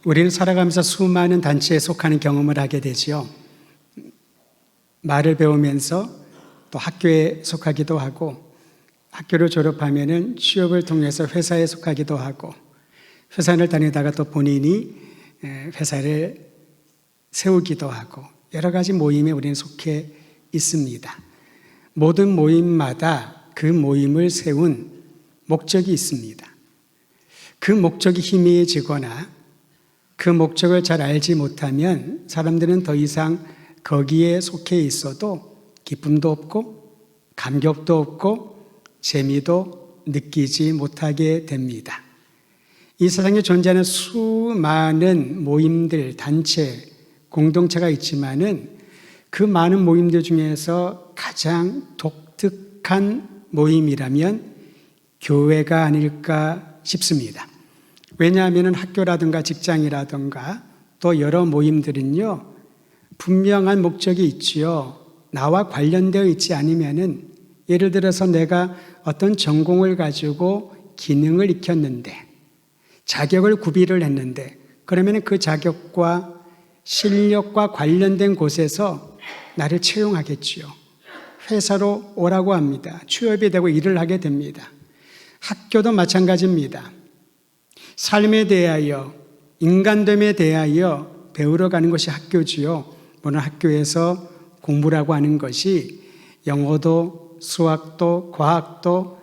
우리는 살아가면서 수많은 단체에 속하는 경험을 하게 되지요. 말을 배우면서 또 학교에 속하기도 하고, 학교를 졸업하면은 취업을 통해서 회사에 속하기도 하고, 회사를 다니다가 또 본인이 회사를 세우기도 하고, 여러 가지 모임에 우리는 속해 있습니다. 모든 모임마다 그 모임을 세운 목적이 있습니다. 그 목적이 희미해지거나 그 목적을 잘 알지 못하면 사람들은 더 이상 거기에 속해 있어도 기쁨도 없고 감격도 없고 재미도 느끼지 못하게 됩니다. 이 세상에 존재하는 수많은 모임들, 단체, 공동체가 있지만은 그 많은 모임들 중에서 가장 독특한 모임이라면 교회가 아닐까 싶습니다. 왜냐하면 학교라든가 직장이라든가 또 여러 모임들은요, 분명한 목적이 있지요. 나와 관련되어 있지 않으면은, 예를 들어서 내가 어떤 전공을 가지고 기능을 익혔는데, 자격을 구비를 했는데, 그러면 그 자격과 실력과 관련된 곳에서 나를 채용하겠지요. 회사로 오라고 합니다. 취업이 되고 일을 하게 됩니다. 학교도 마찬가지입니다. 삶에 대하여, 인간됨에 대하여 배우러 가는 것이 학교지요. 물론 학교에서 공부라고 하는 것이 영어도 수학도 과학도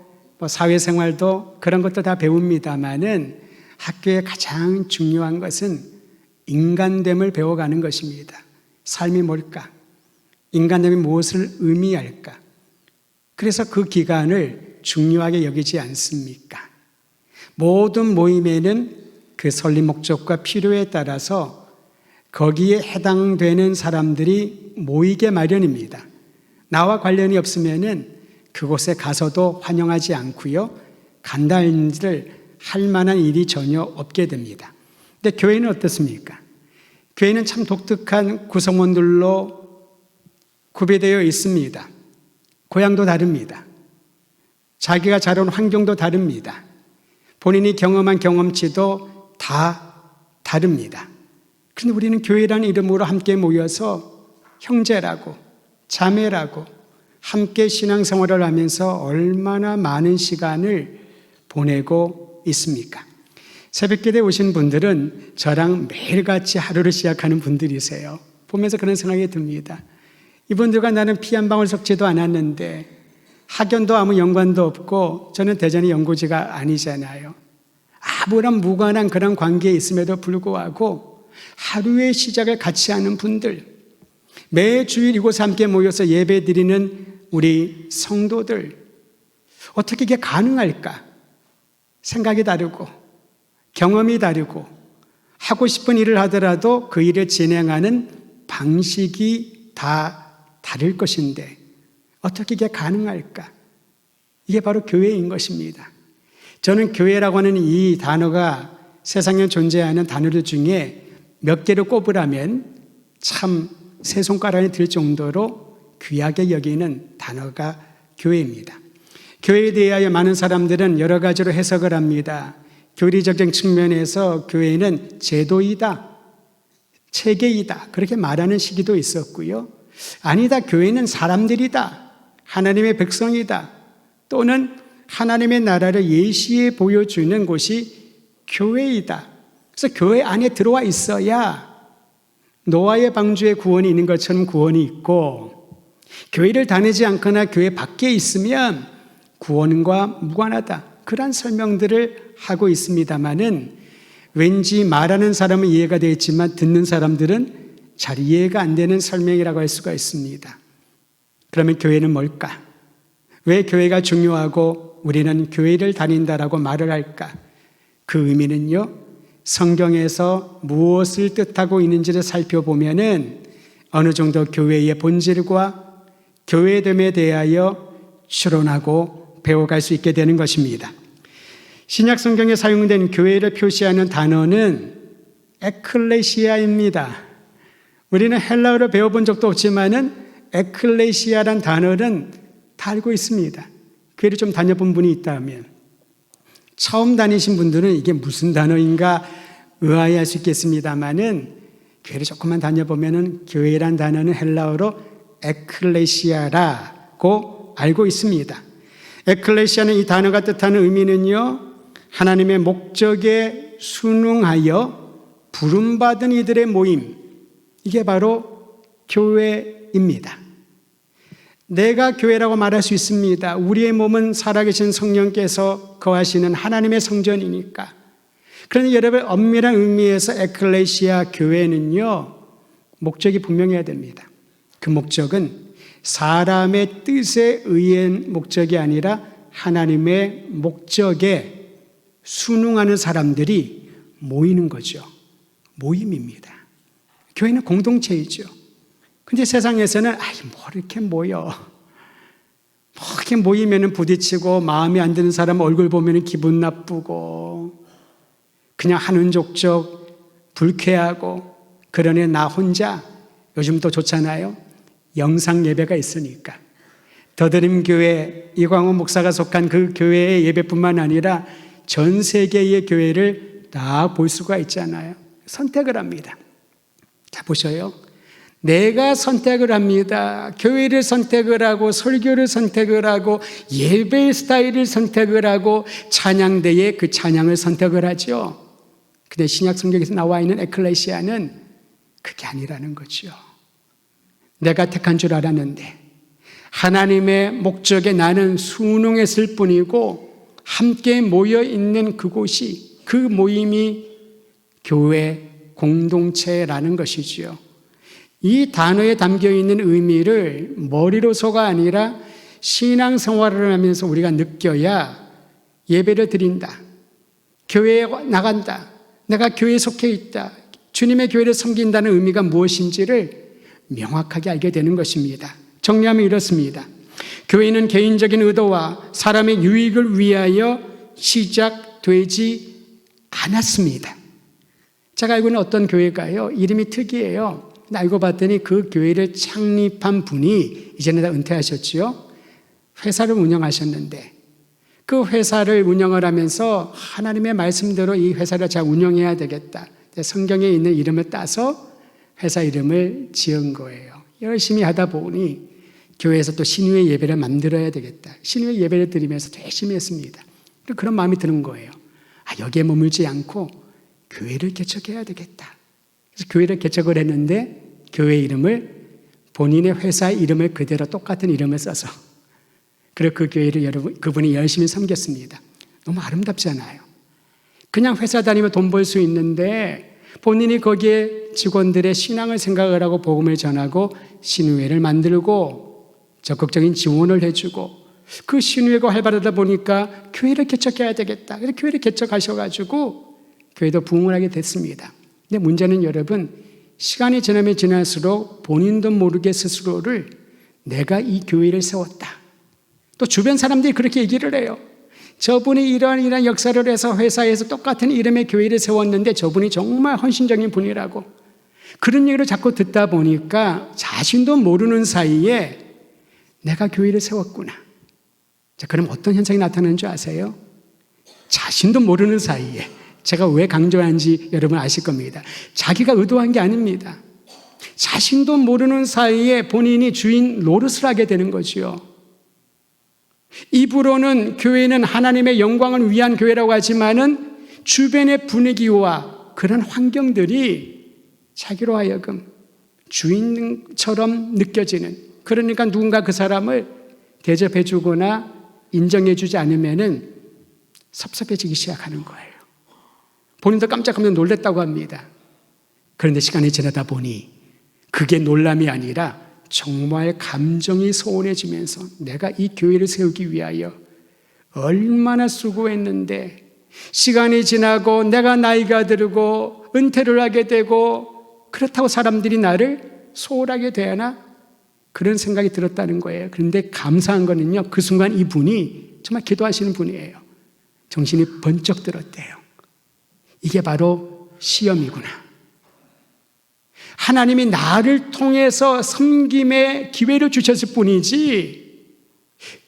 사회생활도 그런 것도 다 배웁니다마는 학교의 가장 중요한 것은 인간됨을 배워가는 것입니다. 삶이 뭘까? 인간됨이 무엇을 의미할까? 그래서 그 기간을 중요하게 여기지 않습니까? 모든 모임에는 그 설립 목적과 필요에 따라서 거기에 해당되는 사람들이 모이게 마련입니다. 나와 관련이 없으면은 그곳에 가서도 환영하지 않고요, 간다는 일을 할 만한 일이 전혀 없게 됩니다. 근데 교회는 어떻습니까? 교회는 참 독특한 구성원들로 구비되어 있습니다. 고향도 다릅니다. 자기가 자라온 환경도 다릅니다. 본인이 경험한 경험치도 다 다릅니다. 그런데 우리는 교회라는 이름으로 함께 모여서 형제라고, 자매라고 함께 신앙생활을 하면서 얼마나 많은 시간을 보내고 있습니까? 새벽기도에 오신 분들은 저랑 매일같이 하루를 시작하는 분들이세요. 보면서 그런 생각이 듭니다. 이분들과 나는 피 한 방울 섞지도 않았는데, 학연도 아무 연관도 없고, 저는 대전의 연고지가 아니잖아요. 아무런 무관한 그런 관계에 있음에도 불구하고 하루의 시작을 같이 하는 분들, 매주일 이곳에 함께 모여서 예배 드리는 우리 성도들, 어떻게 이게 가능할까? 생각이 다르고 경험이 다르고 하고 싶은 일을 하더라도 그 일을 진행하는 방식이 다 다를 것인데 어떻게 이게 가능할까? 이게 바로 교회인 것입니다. 저는 교회라고 하는 이 단어가 세상에 존재하는 단어들 중에 몇 개를 꼽으라면 참 세 손가락이 들 정도로 귀하게 여기는 단어가 교회입니다. 교회에 대하여 많은 사람들은 여러 가지로 해석을 합니다. 교리적인 측면에서 교회는 제도이다, 체계이다, 그렇게 말하는 시기도 있었고요. 아니다, 교회는 사람들이다, 하나님의 백성이다, 또는 하나님의 나라를 예시해 보여주는 곳이 교회이다. 그래서 교회 안에 들어와 있어야 노아의 방주에 구원이 있는 것처럼 구원이 있고, 교회를 다니지 않거나 교회 밖에 있으면 구원과 무관하다, 그런 설명들을 하고 있습니다마는 왠지 말하는 사람은 이해가 되겠지만 듣는 사람들은 잘 이해가 안 되는 설명이라고 할 수가 있습니다. 그러면 교회는 뭘까? 왜 교회가 중요하고 우리는 교회를 다닌다라고 말을 할까? 그 의미는요, 성경에서 무엇을 뜻하고 있는지를 살펴보면은 어느 정도 교회의 본질과 교회됨에 대하여 추론하고 배워갈 수 있게 되는 것입니다. 신약 성경에 사용된 교회를 표시하는 단어는 에클레시아입니다. 우리는 헬라어를 배워본 적도 없지만은 에클레시아란 단어는 다 알고 있습니다. 교회를 좀 다녀본 분이 있다면, 처음 다니신 분들은 이게 무슨 단어인가 의아해할 수 있겠습니다만은 교회를 조금만 다녀보면은 교회란 단어는 헬라어로 에클레시아라고 알고 있습니다. 에클레시아는 이 단어가 뜻하는 의미는요, 하나님의 목적에 순응하여 부름받은 이들의 모임, 이게 바로 교회입니다. 내가 교회라고 말할 수 있습니다. 우리의 몸은 살아계신 성령께서 거하시는 하나님의 성전이니까. 그런데 여러분, 엄밀한 의미에서 에클레시아 교회는요, 목적이 분명해야 됩니다. 그 목적은 사람의 뜻에 의한 목적이 아니라 하나님의 목적에 순응하는 사람들이 모이는 거죠. 모임입니다. 교회는 공동체이죠. 근데 세상에서는 뭐 이렇게 모여. 뭐 이렇게 모이면 부딪히고 마음에 안 드는 사람 얼굴 보면 기분 나쁘고 그냥 하는 족족 불쾌하고 그러니 나 혼자 요즘 또 좋잖아요. 영상 예배가 있으니까. 더드림교회 이광호 목사가 속한 그 교회의 예배뿐만 아니라 전 세계의 교회를 다 볼 수가 있잖아요. 선택을 합니다. 자, 보셔요. 내가 선택을 합니다. 교회를 선택을 하고 설교를 선택을 하고 예배 스타일을 선택을 하고 찬양대의 그 찬양을 선택을 하죠. 근데 신약 성경에서 나와 있는 에클레시아는 그게 아니라는 거죠. 내가 택한 줄 알았는데 하나님의 목적에 나는 순응했을 뿐이고 함께 모여 있는 그곳이, 그 모임이 교회 공동체라는 것이지요. 이 단어에 담겨 있는 의미를 머리로서가 아니라 신앙생활을 하면서 우리가 느껴야 예배를 드린다, 교회에 나간다, 내가 교회에 속해 있다, 주님의 교회를 섬긴다는 의미가 무엇인지를 명확하게 알게 되는 것입니다. 정리하면 이렇습니다. 교회는 개인적인 의도와 사람의 유익을 위하여 시작되지 않았습니다. 제가 알고 있는 어떤 교회가요, 이름이 특이해요. 알고 봤더니 그 교회를 창립한 분이 이제는 다 은퇴하셨지요. 회사를 운영하셨는데 그 회사를 운영을 하면서 하나님의 말씀대로 이 회사를 잘 운영해야 되겠다. 성경에 있는 이름을 따서 회사 이름을 지은 거예요. 열심히 하다 보니 교회에서 또 신유의 예배를 만들어야 되겠다. 신유의 예배를 드리면서 열심히 했습니다. 그런 마음이 드는 거예요. 여기에 머물지 않고 교회를 개척해야 되겠다. 그래서 교회를 개척을 했는데 교회 이름을 본인의 회사 이름을 그대로 똑같은 이름을 써서 그리고 그 교회를 그분이 열심히 섬겼습니다. 너무 아름답잖아요. 그냥 회사 다니면 돈 벌 수 있는데 본인이 거기에 직원들의 신앙을 생각을 하고 복음을 전하고 신유회를 만들고 적극적인 지원을 해주고 그 신유회가 활발하다 보니까 교회를 개척해야 되겠다. 그래서 교회를 개척하셔가지고 교회도 부흥을 하게 됐습니다. 근데 문제는 여러분, 시간이 지나면 지날수록 본인도 모르게 스스로를 내가 이 교회를 세웠다. 또 주변 사람들이 그렇게 얘기를 해요. 저분이 이러한 역사를 해서 회사에서 똑같은 이름의 교회를 세웠는데 저분이 정말 헌신적인 분이라고. 그런 얘기를 자꾸 듣다 보니까 자신도 모르는 사이에 내가 교회를 세웠구나. 자, 그럼 어떤 현상이 나타나는 줄 아세요? 자신도 모르는 사이에, 제가 왜 강조하는지 여러분 아실 겁니다. 자기가 의도한 게 아닙니다. 자신도 모르는 사이에 본인이 주인 노릇을 하게 되는 거지요. 입으로는 교회는 하나님의 영광을 위한 교회라고 하지만은 주변의 분위기와 그런 환경들이 자기로 하여금 주인처럼 느껴지는, 그러니까 누군가 그 사람을 대접해 주거나 인정해 주지 않으면은 섭섭해지기 시작하는 거예요. 본인도 깜짝하면 놀랬다고 합니다. 그런데 시간이 지나다 보니 그게 놀람이 아니라 정말 감정이 소원해지면서 내가 이 교회를 세우기 위하여 얼마나 수고했는데 시간이 지나고 내가 나이가 들고 은퇴를 하게 되고 그렇다고 사람들이 나를 소홀하게 대하나? 그런 생각이 들었다는 거예요. 그런데 감사한 거는요, 그 순간 이분이 정말 기도하시는 분이에요. 정신이 번쩍 들었대요. 이게 바로 시험이구나. 하나님이 나를 통해서 섬김의 기회를 주셨을 뿐이지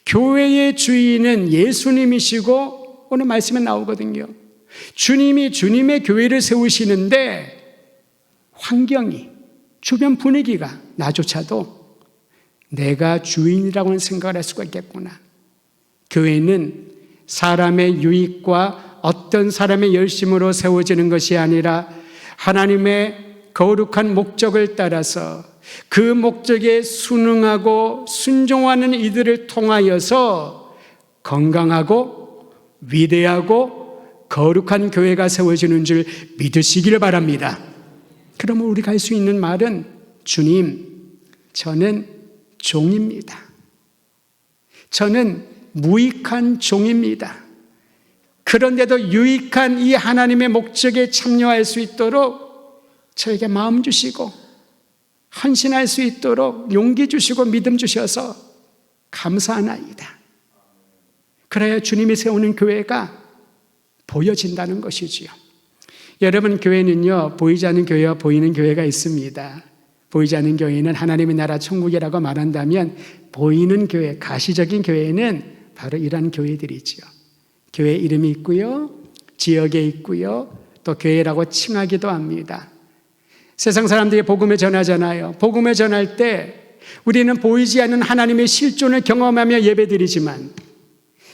교회의 주인은 예수님이시고 오늘 말씀에 나오거든요. 주님이 주님의 교회를 세우시는데 환경이, 주변 분위기가 나조차도 내가 주인이라고는 생각을 할 수가 있겠구나. 교회는 사람의 유익과 어떤 사람의 열심으로 세워지는 것이 아니라 하나님의 거룩한 목적을 따라서 그 목적에 순응하고 순종하는 이들을 통하여서 건강하고 위대하고 거룩한 교회가 세워지는 줄 믿으시기를 바랍니다. 그러면 우리가 할 수 있는 말은 주님, 저는 종입니다. 저는 무익한 종입니다. 그런데도 유익한 이 하나님의 목적에 참여할 수 있도록 저에게 마음 주시고 헌신할 수 있도록 용기 주시고 믿음 주셔서 감사하나이다. 그래야 주님이 세우는 교회가 보여진다는 것이지요. 여러분, 교회는요, 보이지 않는 교회와 보이는 교회가 있습니다. 보이지 않는 교회는 하나님의 나라 천국이라고 말한다면, 보이는 교회, 가시적인 교회는 바로 이러한 교회들이지요. 교회 이름이 있고요, 지역에 있고요, 또 교회라고 칭하기도 합니다. 세상 사람들이 복음을 전하잖아요. 복음을 전할 때 우리는 보이지 않는 하나님의 실존을 경험하며 예배드리지만,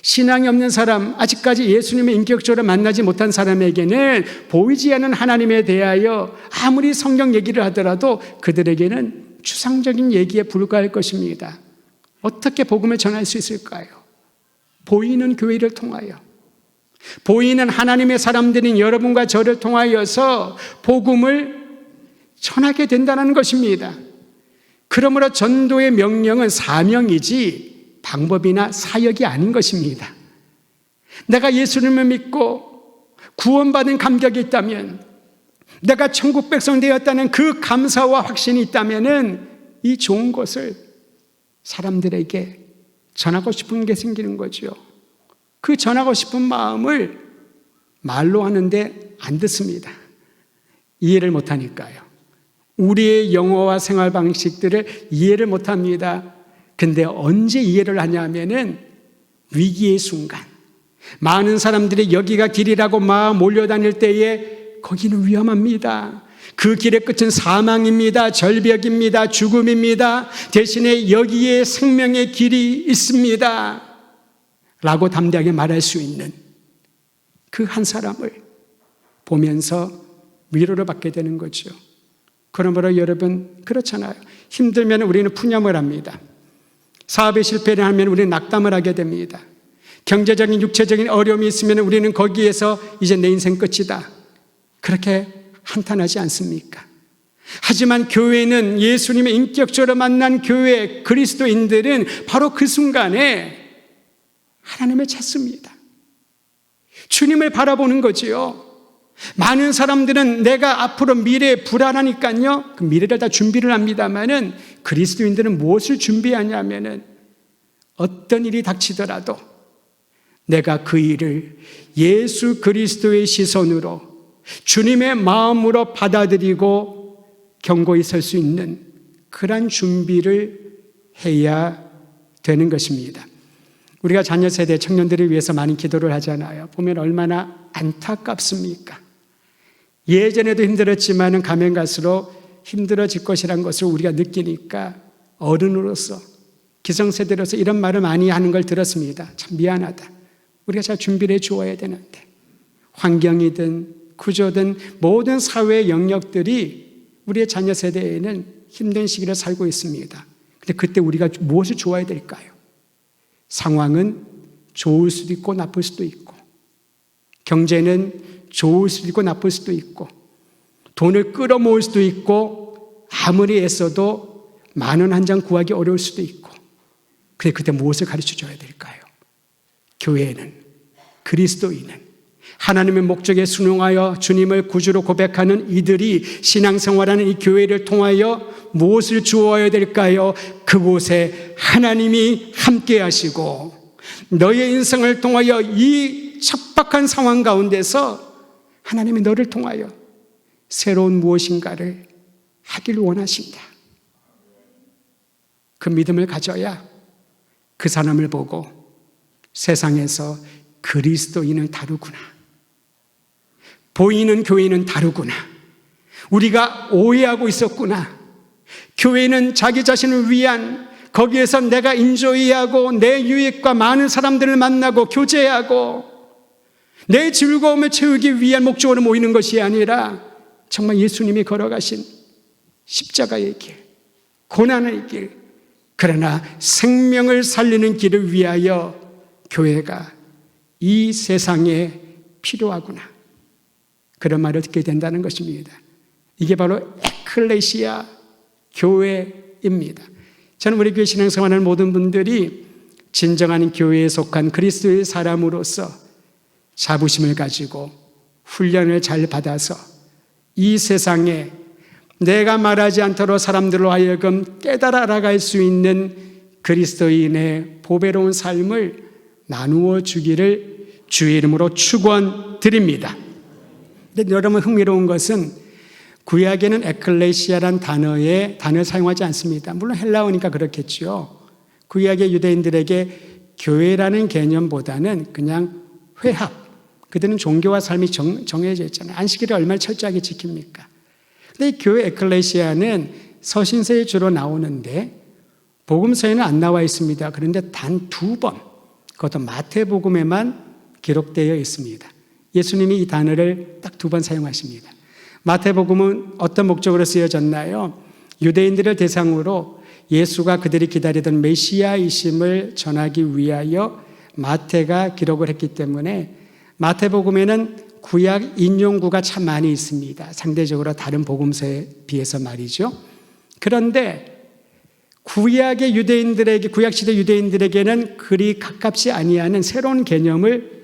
신앙이 없는 사람, 아직까지 예수님의 인격적으로 만나지 못한 사람에게는 보이지 않는 하나님에 대하여 아무리 성경 얘기를 하더라도 그들에게는 추상적인 얘기에 불과할 것입니다. 어떻게 복음을 전할 수 있을까요? 보이는 교회를 통하여, 보이는 하나님의 사람들인 여러분과 저를 통하여서 복음을 전하게 된다는 것입니다. 그러므로 전도의 명령은 사명이지 방법이나 사역이 아닌 것입니다. 내가 예수님을 믿고 구원받은 감격이 있다면, 내가 천국 백성 되었다는 그 감사와 확신이 있다면 이 좋은 것을 사람들에게 전하고 싶은 게 생기는 거죠. 그 전하고 싶은 마음을 말로 하는데 안 듣습니다. 이해를 못하니까요. 우리의 영어와 생활 방식들을 이해를 못합니다. 근데 언제 이해를 하냐면은 위기의 순간, 많은 사람들이 여기가 길이라고 막 몰려다닐 때에 거기는 위험합니다. 그 길의 끝은 사망입니다. 절벽입니다. 죽음입니다. 대신에 여기에 생명의 길이 있습니다. 라고 담대하게 말할 수 있는 그 한 사람을 보면서 위로를 받게 되는 거죠. 그러므로 여러분, 그렇잖아요. 힘들면 우리는 푸념을 합니다. 사업에 실패를 하면 우리는 낙담을 하게 됩니다. 경제적인, 육체적인 어려움이 있으면 우리는 거기에서 이제 내 인생 끝이다, 그렇게 한탄하지 않습니까? 하지만 교회는, 예수님의 인격적으로 만난 교회, 그리스도인들은 바로 그 순간에 하나님을 찾습니다. 주님을 바라보는 거지요. 많은 사람들은 내가 앞으로 미래에 불안하니까요, 그 미래를 다 준비를 합니다만은, 그리스도인들은 무엇을 준비하냐면은 어떤 일이 닥치더라도 내가 그 일을 예수 그리스도의 시선으로, 주님의 마음으로 받아들이고 견고히 설 수 있는 그런 준비를 해야 되는 것입니다. 우리가 자녀 세대, 청년들을 위해서 많이 기도를 하잖아요. 보면 얼마나 안타깝습니까? 예전에도 힘들었지만 가면 갈수록 힘들어질 것이라는 것을 우리가 느끼니까 어른으로서, 기성세대로서 이런 말을 많이 하는 걸 들었습니다. 참 미안하다. 우리가 잘 준비를 해 주어야 되는데, 환경이든 구조든 모든 사회의 영역들이 우리의 자녀 세대에는 힘든 시기를 살고 있습니다. 근데 그때 우리가 무엇을 좋아해야 될까요? 상황은 좋을 수도 있고 나쁠 수도 있고, 경제는 좋을 수도 있고 나쁠 수도 있고, 돈을 끌어모을 수도 있고, 아무리 애써도 10,000원 한 장 구하기 어려울 수도 있고. 근데 그때 무엇을 가르쳐 줘야 될까요? 교회는, 그리스도인은 하나님의 목적에 순응하여 주님을 구주로 고백하는 이들이 신앙생활하는 이 교회를 통하여 무엇을 주어야 될까요? 그곳에 하나님이 함께 하시고, 너의 인생을 통하여 이 척박한 상황 가운데서 하나님이 너를 통하여 새로운 무엇인가를 하길 원하신다. 그 믿음을 가져야 그 사람을 보고 세상에서 그리스도인을 다루구나, 보이는 교회는 다르구나. 우리가 오해하고 있었구나. 교회는 자기 자신을 위한, 거기에서 내가 인조이하고 내 유익과 많은 사람들을 만나고 교제하고 내 즐거움을 채우기 위한 목적으로 모이는 것이 아니라 정말 예수님이 걸어가신 십자가의 길, 고난의 길, 그러나 생명을 살리는 길을 위하여 교회가 이 세상에 필요하구나. 그런 말을 듣게 된다는 것입니다. 이게 바로 에클레시아 교회입니다. 저는 우리 교회 신앙생활하는 모든 분들이 진정한 교회에 속한 그리스도의 사람으로서 자부심을 가지고 훈련을 잘 받아서 이 세상에 내가 말하지 않도록 사람들로 하여금 깨달아 알아갈 수 있는 그리스도인의 보배로운 삶을 나누어 주기를 주의 이름으로 축원드립니다. 근데 여러분, 흥미로운 것은 구약에는 에클레시아란 단어를 사용하지 않습니다. 물론 헬라어니까 그렇겠죠. 구약의 유대인들에게 교회라는 개념보다는 그냥 회합, 그들은 종교와 삶이 정해져 있잖아요. 안식일을 얼마나 철저하게 지킵니까? 근데 이 교회 에클레시아는 서신서에 주로 나오는데 복음서에는 안 나와 있습니다. 그런데 단 2번, 그것도 마태복음에만 기록되어 있습니다. 예수님이 이 단어를 딱 2번 사용하십니다. 마태복음은 어떤 목적으로 쓰여졌나요? 유대인들을 대상으로 예수가 그들이 기다리던 메시아이심을 전하기 위하여 마태가 기록을 했기 때문에 마태복음에는 구약 인용구가 참 많이 있습니다. 상대적으로 다른 복음서에 비해서 말이죠. 그런데 구약의 유대인들에게, 구약시대 유대인들에게는 그리 가깝지 아니하는 새로운 개념을,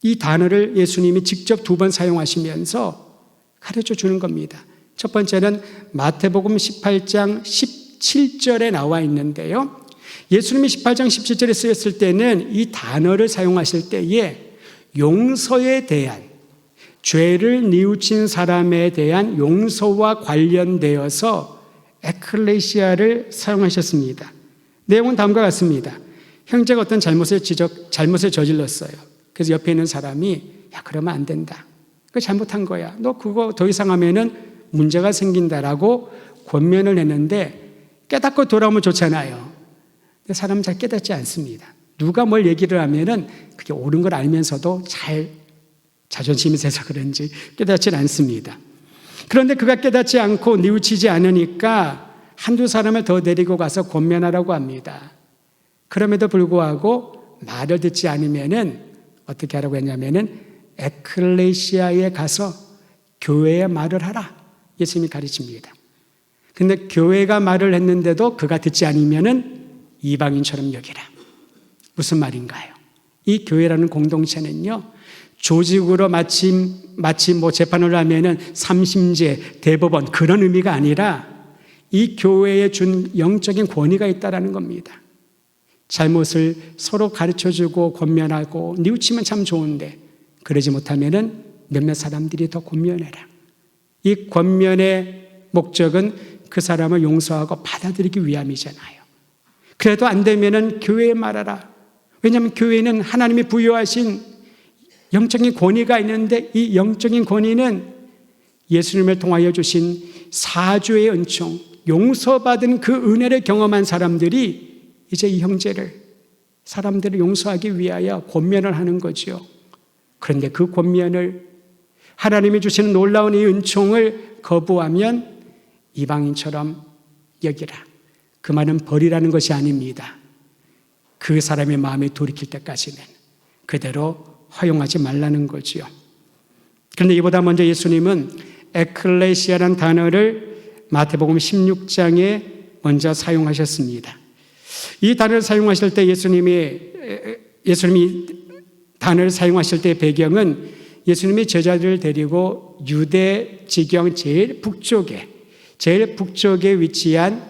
이 단어를 예수님이 직접 2번 사용하시면서 가르쳐 주는 겁니다. 첫 번째는 마태복음 18장 17절에 나와 있는데요. 예수님이 18장 17절에 쓰였을 때는 이 단어를 사용하실 때에 용서에 대한, 죄를 뉘우친 사람에 대한 용서와 관련되어서 에클레시아를 사용하셨습니다. 내용은 다음과 같습니다. 형제가 어떤 잘못을 저질렀어요. 그래서 옆에 있는 사람이, 야, 그러면 안 된다. 그거 잘못한 거야. 너 그거 더 이상 하면은 문제가 생긴다라고 권면을 했는데 깨닫고 돌아오면 좋잖아요. 근데 사람은 잘 깨닫지 않습니다. 누가 뭘 얘기를 하면은 그게 옳은 걸 알면서도 잘 자존심이 세서 그런지 깨닫지 않습니다. 그런데 그가 깨닫지 않고 뉘우치지 않으니까 한두 사람을 더 데리고 가서 권면하라고 합니다. 그럼에도 불구하고 말을 듣지 않으면은 어떻게 하라고 했냐면은 에클레시아에 가서 교회에 말을 하라. 예수님이 가르칩니다. 근데 교회가 말을 했는데도 그가 듣지 않으면은 이방인처럼 여기라. 무슨 말인가요? 이 교회라는 공동체는요, 조직으로 마침 뭐 재판을 하면은 삼심제, 대법원 그런 의미가 아니라 이 교회에 준 영적인 권위가 있다라는 겁니다. 잘못을 서로 가르쳐주고 권면하고 뉘우치면 참 좋은데 그러지 못하면은 몇몇 사람들이 더 권면해라. 이 권면의 목적은 그 사람을 용서하고 받아들이기 위함이잖아요. 그래도 안 되면은 교회에 말하라. 왜냐하면 교회는 하나님이 부여하신 영적인 권위가 있는데 이 영적인 권위는 예수님을 통하여 주신 사죄의 은총, 용서받은 그 은혜를 경험한 사람들이 이제 이 사람들을 용서하기 위하여 권면을 하는 거죠. 그런데 그 권면을, 하나님이 주시는 놀라운 이 은총을 거부하면 이방인처럼 여기라. 그 말은 버리라는 것이 아닙니다. 그 사람의 마음에 돌이킬 때까지는 그대로 허용하지 말라는 거지요. 그런데 이보다 먼저 예수님은 에클레시아라는 단어를 마태복음 16장에 먼저 사용하셨습니다. 이 단어를 사용하실 때 예수님이 단어를 사용하실 때의 배경은 예수님이 제자들을 데리고 유대 지경 제일 북쪽에 위치한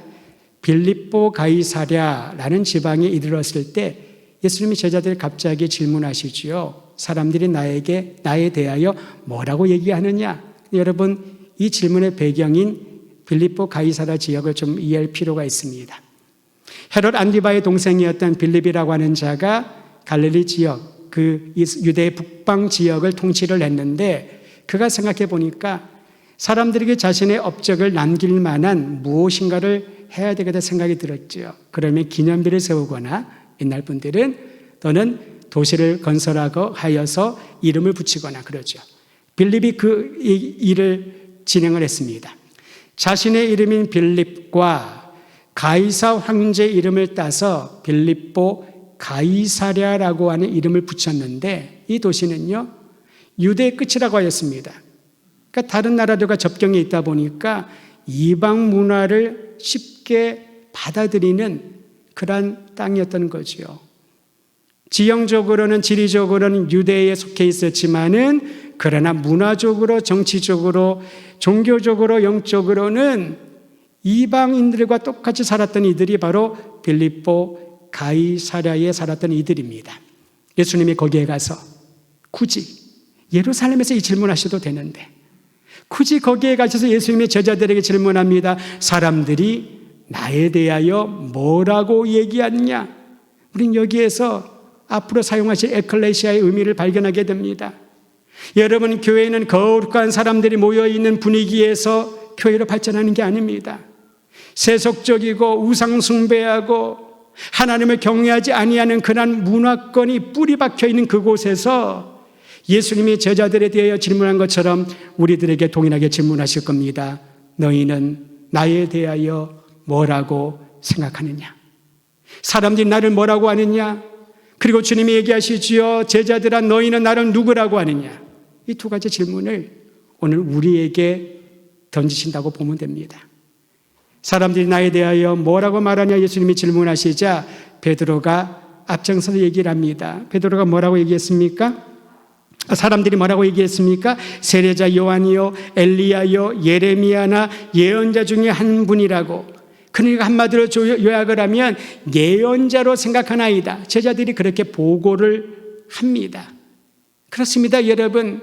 빌립보 가이사랴라는 지방에 이르렀을 때 예수님이 제자들 갑자기 질문하시지요. 사람들이 나에 대하여 뭐라고 얘기하느냐? 여러분, 이 질문의 배경인 빌립보 가이사랴 지역을 좀 이해할 필요가 있습니다. 헤롯 안디바의 동생이었던 빌립이라고 하는 자가 갈릴리 지역, 그 유대의 북방 지역을 통치를 했는데 그가 생각해 보니까 사람들에게 자신의 업적을 남길 만한 무엇인가를 해야 되겠다 생각이 들었죠. 그러면 기념비를 세우거나 옛날 분들은 또는 도시를 건설하고 하여서 이름을 붙이거나 그러죠. 빌립이 그 일을 진행을 했습니다. 자신의 이름인 빌립과 가이사 황제 이름을 따서 빌립보 가이사랴라고 하는 이름을 붙였는데 이 도시는요 유대의 끝이라고 하였습니다. 그러니까 다른 나라들과 접경에 있다 보니까 이방 문화를 쉽게 받아들이는 그러한 땅이었던 거죠. 지형적으로는 지리적으로는 유대에 속해 있었지만은 그러나 문화적으로 정치적으로 종교적으로 영적으로는 이방인들과 똑같이 살았던 이들이 바로 빌립보 가이사랴에 살았던 이들입니다. 예수님이 거기에 가서 굳이 예루살렘에서 이 질문하셔도 되는데 굳이 거기에 가셔서 예수님의 제자들에게 질문합니다. 사람들이 나에 대하여 뭐라고 얘기하느냐? 우린 여기에서 앞으로 사용하실 에클레시아의 의미를 발견하게 됩니다. 여러분, 교회는 거룩한 사람들이 모여있는 분위기에서 교회로 발전하는 게 아닙니다. 세속적이고 우상숭배하고 하나님을 경외하지 아니하는 그런 문화권이 뿌리 박혀있는 그곳에서 예수님이 제자들에 대하여 질문한 것처럼 우리들에게 동일하게 질문하실 겁니다. 너희는 나에 대하여 뭐라고 생각하느냐? 사람들이 나를 뭐라고 하느냐? 그리고 주님이 얘기하시지요. 제자들아 너희는 나를 누구라고 하느냐? 이 두 가지 질문을 오늘 우리에게 던지신다고 보면 됩니다. 사람들이 나에 대하여 뭐라고 말하냐 예수님이 질문하시자 베드로가 앞장서서 얘기를 합니다. 베드로가 뭐라고 얘기했습니까? 사람들이 뭐라고 얘기했습니까? 세례자 요한이요 엘리야요 예레미야나 예언자 중에 한 분이라고. 그러니까 한마디로 요약을 하면 예언자로 생각하나이다. 제자들이 그렇게 보고를 합니다. 그렇습니다. 여러분,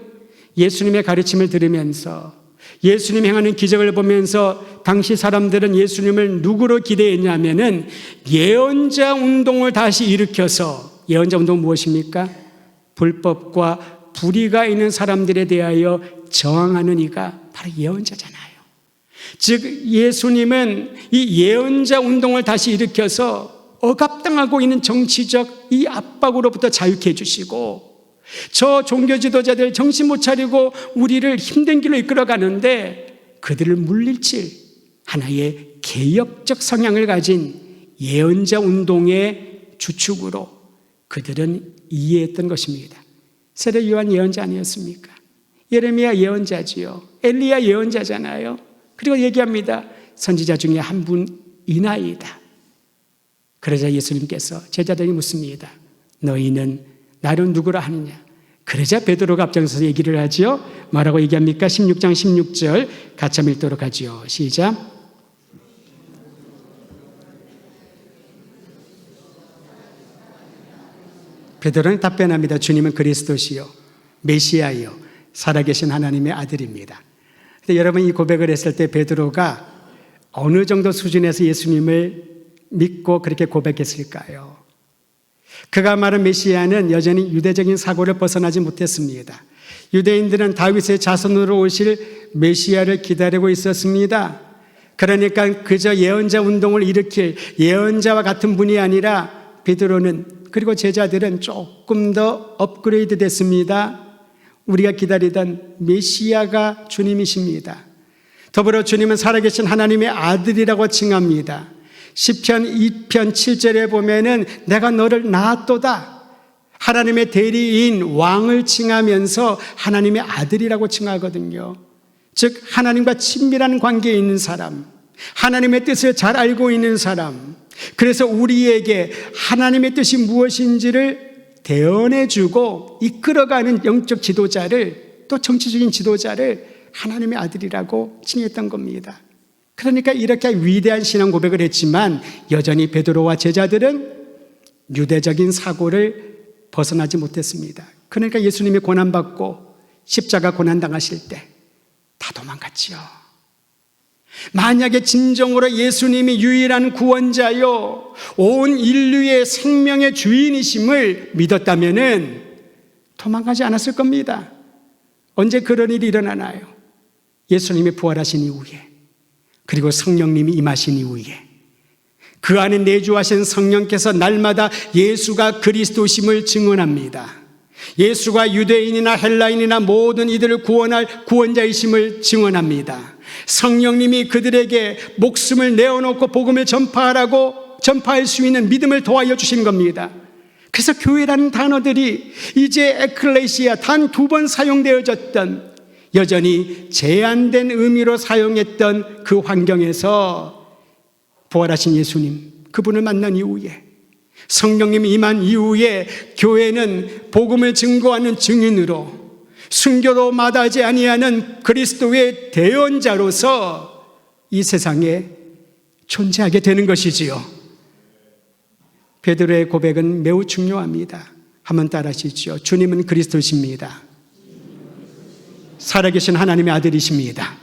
예수님의 가르침을 들으면서 예수님이 행하는 기적을 보면서 당시 사람들은 예수님을 누구로 기대했냐면은 예언자 운동을 다시 일으켜서, 예언자 운동은 무엇입니까? 불법과 불의가 있는 사람들에 대하여 저항하는 이가 바로 예언자잖아요. 즉 예수님은 이 예언자 운동을 다시 일으켜서 억압당하고 있는 정치적 이 압박으로부터 자유케 해주시고, 저 종교 지도자들 정신 못 차리고 우리를 힘든 길로 이끌어가는데 그들을 물리칠 하나의 개혁적 성향을 가진 예언자 운동의 주축으로 그들은 이해했던 것입니다. 세례 요한 예언자 아니었습니까? 예레미야 예언자지요. 엘리야 예언자잖아요. 그리고 얘기합니다. 선지자 중에 한 분이나이다. 그러자 예수님께서 제자들이 묻습니다. 너희는 나를 누구라 하느냐? 그러자 베드로가 앞장서서 얘기를 하지요. 뭐라고 얘기합니까? 16장 16절 같이 한번 읽도록 하지요. 시작. 베드로는 답변합니다. 주님은 그리스도시요 메시아요 살아계신 하나님의 아들입니다. 근데 여러분, 이 고백을 했을 때 베드로가 어느 정도 수준에서 예수님을 믿고 그렇게 고백했을까요? 그가 말한 메시아는 여전히 유대적인 사고를 벗어나지 못했습니다. 유대인들은 다윗의 자손으로 오실 메시아를 기다리고 있었습니다. 그러니까 그저 예언자 운동을 일으킬 예언자와 같은 분이 아니라 베드로는, 그리고 제자들은 조금 더 업그레이드 됐습니다. 우리가 기다리던 메시아가 주님이십니다. 더불어 주님은 살아계신 하나님의 아들이라고 칭합니다. 시편 2편 7절에 보면은 내가 너를 낳았도다. 하나님의 대리인 왕을 칭하면서 하나님의 아들이라고 칭하거든요. 즉 하나님과 친밀한 관계에 있는 사람, 하나님의 뜻을 잘 알고 있는 사람, 그래서 우리에게 하나님의 뜻이 무엇인지를 대언해주고 이끌어가는 영적 지도자를, 또 정치적인 지도자를 하나님의 아들이라고 칭했던 겁니다. 그러니까 이렇게 위대한 신앙 고백을 했지만 여전히 베드로와 제자들은 유대적인 사고를 벗어나지 못했습니다. 그러니까 예수님이 고난받고 십자가 고난당하실 때 다 도망갔지요. 만약에 진정으로 예수님이 유일한 구원자요 온 인류의 생명의 주인이심을 믿었다면은 도망가지 않았을 겁니다. 언제 그런 일이 일어나나요? 예수님이 부활하신 이후에, 그리고 성령님이 임하신 이후에, 그 안에 내주하신 성령께서 날마다 예수가 그리스도심을 증언합니다. 예수가 유대인이나 헬라인이나 모든 이들을 구원할 구원자이심을 증언합니다. 성령님이 그들에게 목숨을 내어놓고 복음을 전파할 수 있는 믿음을 도와여 주신 겁니다. 그래서 교회라는 단어들이 이제 에클레시아 단 2번 사용되어졌던, 여전히 제한된 의미로 사용했던 그 환경에서 부활하신 예수님, 그분을 만난 이후에, 성령님이 임한 이후에 교회는 복음을 증거하는 증인으로, 순교도 마다하지 아니하는 그리스도의 대언자로서 이 세상에 존재하게 되는 것이지요. 베드로의 고백은 매우 중요합니다. 한번 따라하시죠. 주님은 그리스도십니다. 살아계신 하나님의 아들이십니다.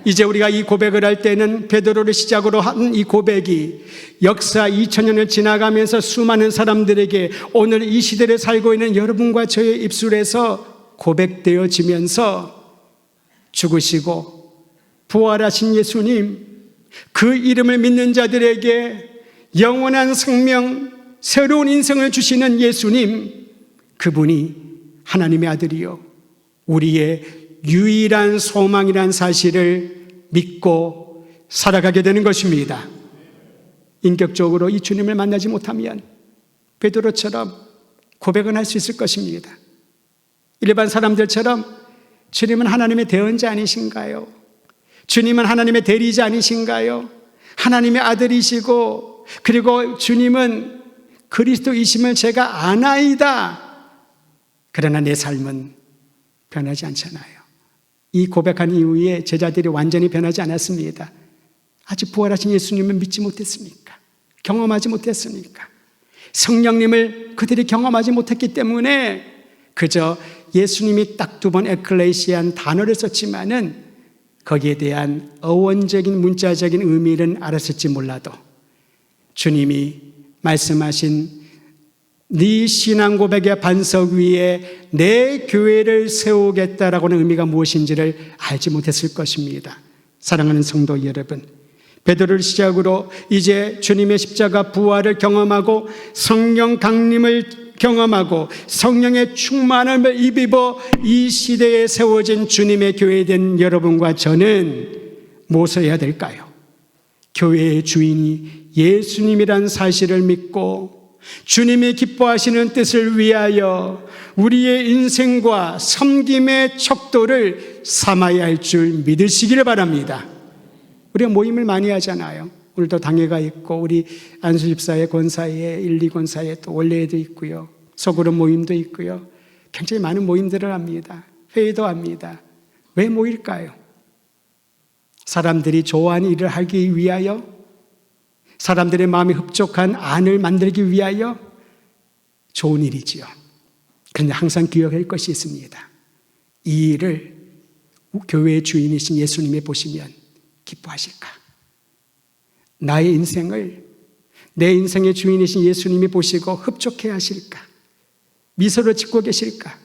이제 우리가 이 고백을 할 때는 베드로를 시작으로 한 이 고백이 역사 2000년을 지나가면서 수많은 사람들에게 오늘 이 시대를 살고 있는 여러분과 저의 입술에서 고백되어지면서 죽으시고 부활하신 예수님, 그 이름을 믿는 자들에게 영원한 생명, 새로운 인생을 주시는 예수님, 그분이 하나님의 아들이요 우리의 유일한 소망이란 사실을 믿고 살아가게 되는 것입니다. 인격적으로 이 주님을 만나지 못하면 베드로처럼 고백은 할 수 있을 것입니다. 일반 사람들처럼 주님은 하나님의 대언자 아니신가요? 주님은 하나님의 대리자 아니신가요? 하나님의 아들이시고, 그리고 주님은 그리스도이심을 제가 아나이다. 그러나 내 삶은 변하지 않잖아요. 이 고백한 이후에 제자들이 완전히 변하지 않았습니다. 아직 부활하신 예수님을 믿지 못했으니까, 경험하지 못했으니까, 성령님을 그들이 경험하지 못했기 때문에 그저 예수님이 딱 2번 에클레시아한 단어를 썼지만은 거기에 대한 어원적인 문자적인 의미는 알았을지 몰라도 주님이 말씀하신 네 신앙 고백의 반석 위에 내 교회를 세우겠다라고는 의미가 무엇인지를 알지 못했을 것입니다. 사랑하는 성도 여러분, 베드로를 시작으로 이제 주님의 십자가 부활을 경험하고 성령 강림을 경험하고 성령의 충만함을 입어 이 시대에 세워진 주님의 교회에 된 여러분과 저는 무엇을 해야 될까요? 교회의 주인이 예수님이란 사실을 믿고 주님이 기뻐하시는 뜻을 위하여 우리의 인생과 섬김의 척도를 삼아야 할 줄 믿으시기를 바랍니다. 우리가 모임을 많이 하잖아요. 오늘도 당회가 있고 우리 안수 집사의 권사회, 1, 2권사회 또 원래에도 있고요. 소그룹 모임도 있고요. 굉장히 많은 모임들을 합니다. 회의도 합니다. 왜 모일까요? 사람들이 좋아하는 일을 하기 위하여, 사람들의 마음이 흡족한 안을 만들기 위하여 좋은 일이지요. 그런데 항상 기억할 것이 있습니다. 이 일을 교회의 주인이신 예수님이 보시면 기뻐하실까? 나의 인생을 내 인생의 주인이신 예수님이 보시고 흡족해 하실까? 미소를 짓고 계실까?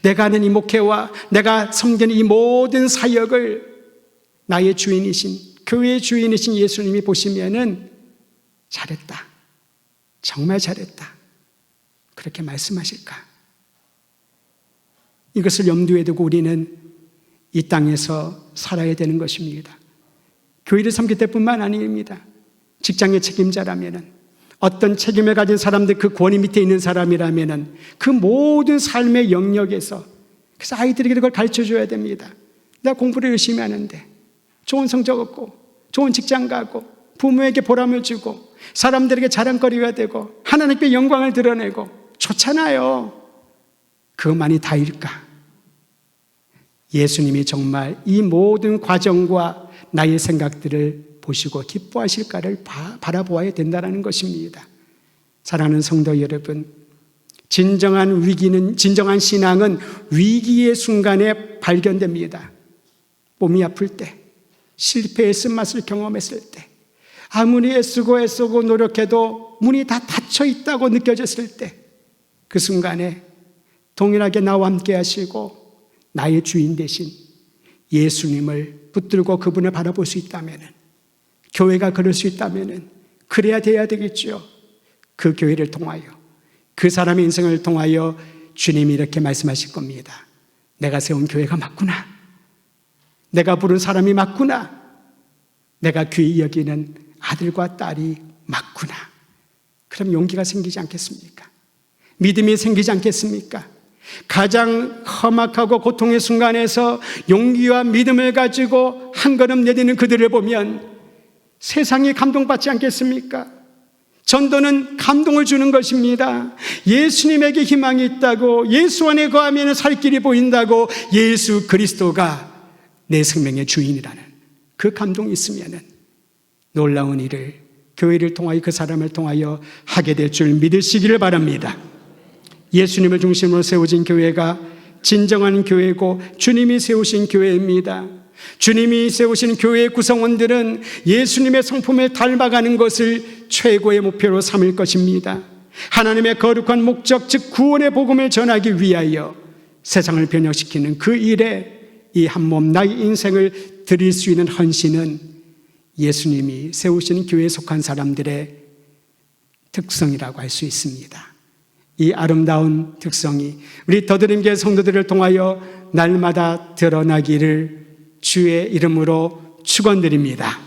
내가 하는 이 목회와 내가 섬기는 이 모든 사역을 나의 주인이신, 교회의 주인이신 예수님이 보시면은 잘했다, 정말 잘했다, 그렇게 말씀하실까? 이것을 염두에 두고 우리는 이 땅에서 살아야 되는 것입니다. 교회를 섬길 때뿐만 아닙니다. 직장의 책임자라면은, 어떤 책임을 가진 사람들, 그 권위 밑에 있는 사람이라면은 그 모든 삶의 영역에서, 그래서 아이들에게 그걸 가르쳐줘야 됩니다. 내가 공부를 열심히 하는데 좋은 성적 얻고 좋은 직장 가고 부모에게 보람을 주고 사람들에게 자랑거리가 되고 하나님께 영광을 드러내고 좋잖아요. 그것만이 다일까? 예수님이 정말 이 모든 과정과 나의 생각들을 보시고 기뻐하실까를 바라보아야 된다는 것입니다. 사랑하는 성도 여러분, 진정한 신앙은 위기의 순간에 발견됩니다. 몸이 아플 때, 실패의 쓴맛을 경험했을 때, 아무리 애쓰고 노력해도 문이 다 닫혀 있다고 느껴졌을 때, 그 순간에 동일하게 나와 함께 하시고 나의 주인 대신 예수님을 붙들고 그분을 바라볼 수 있다면, 교회가 그럴 수 있다면 그래야 돼야 되겠죠. 그 교회를 통하여, 그 사람의 인생을 통하여 주님이 이렇게 말씀하실 겁니다. 내가 세운 교회가 맞구나. 내가 부른 사람이 맞구나. 내가 귀히 여기는 아들과 딸이 맞구나. 그럼 용기가 생기지 않겠습니까? 믿음이 생기지 않겠습니까? 가장 험악하고 고통의 순간에서 용기와 믿음을 가지고 한 걸음 내디는 그들을 보면 세상이 감동받지 않겠습니까? 전도는 감동을 주는 것입니다. 예수님에게 희망이 있다고, 예수 안에 거하면 살 길이 보인다고, 예수 그리스도가 내 생명의 주인이라는 그 감동이 있으면 놀라운 일을 교회를 통하여, 그 사람을 통하여 하게 될 줄 믿으시기를 바랍니다. 예수님을 중심으로 세워진 교회가 진정한 교회고 주님이 세우신 교회입니다. 주님이 세우신 교회의 구성원들은 예수님의 성품을 닮아가는 것을 최고의 목표로 삼을 것입니다. 하나님의 거룩한 목적, 즉 구원의 복음을 전하기 위하여 세상을 변혁시키는 그 일에 이 한 몸 나의 인생을 드릴 수 있는 헌신은 예수님이 세우신 교회에 속한 사람들의 특성이라고 할 수 있습니다. 이 아름다운 특성이 우리 더드림교회 성도들을 통하여 날마다 드러나기를 주의 이름으로 축원드립니다.